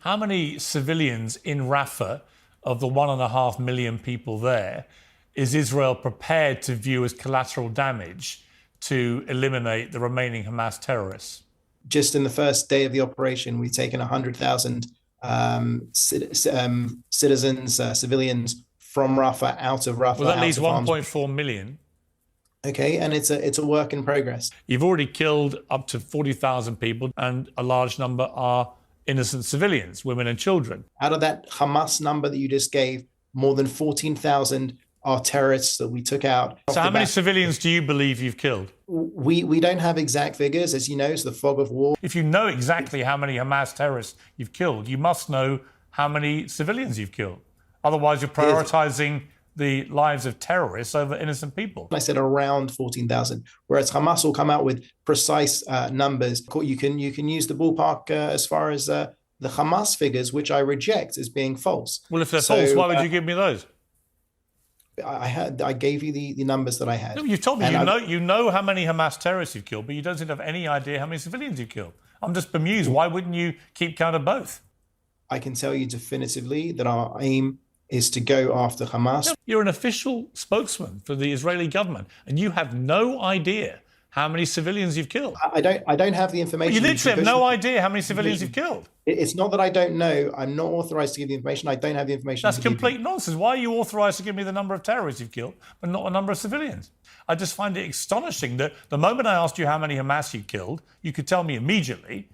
How many civilians in Rafah, of the 1.5 million people there, is Israel prepared to view as collateral damage to eliminate the remaining Hamas terrorists? Just in the first day of the operation, we've taken 100,000 citizens, civilians from Rafah out of Rafah. Well, that leaves 1.4 million. Okay, and it's a work in progress. You've already killed up to 40,000 people, and a large number are innocent civilians, women and children. Out of that Hamas number that you just gave, more than 14,000 are terrorists that we took out. So how many civilians do you believe you've killed? We don't have exact figures, as you know, it's the fog of war. If you know exactly how many Hamas terrorists you've killed, you must know how many civilians you've killed. Otherwise, you're prioritizing the lives of terrorists over innocent people. I said around 14,000, whereas Hamas will come out with precise numbers. You can use the ballpark as far as the Hamas figures, which I reject as being false. Well, if they're false, why would you give me those? I gave you the numbers that I had. No, you've told me you know how many Hamas terrorists you've killed, but you don't seem to have any idea how many civilians you've killed. I'm just bemused. Why wouldn't you keep count of both? I can tell you definitively that our aim is to go after Hamas. You're an official spokesman for the Israeli government, and you have no idea how many civilians you've killed. I don't have the information. You literally have no idea how many civilians you've killed. It's not that I don't know. I'm not authorized to give the information. I don't have the information. That's complete nonsense. Why are you authorized to give me the number of terrorists you've killed, but not the number of civilians? I just find it astonishing that the moment I asked you how many Hamas you killed, you could tell me immediately.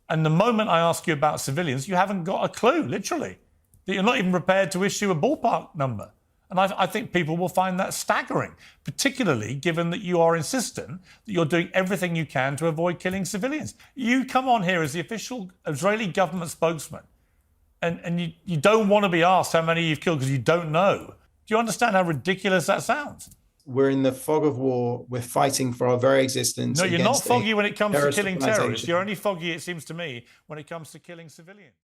And the moment I ask you about civilians, you haven't got a clue, literally. That you're not even prepared to issue a ballpark number. And I think people will find that staggering, particularly given that you are insistent that you're doing everything you can to avoid killing civilians. You come on here as the official Israeli government spokesman, and you don't want to be asked how many you've killed because you don't know. Do you understand how ridiculous that sounds? We're in the fog of war. We're fighting for our very existence. No, you're not foggy when it comes to killing terrorists. You're only foggy, it seems to me, when it comes to killing civilians.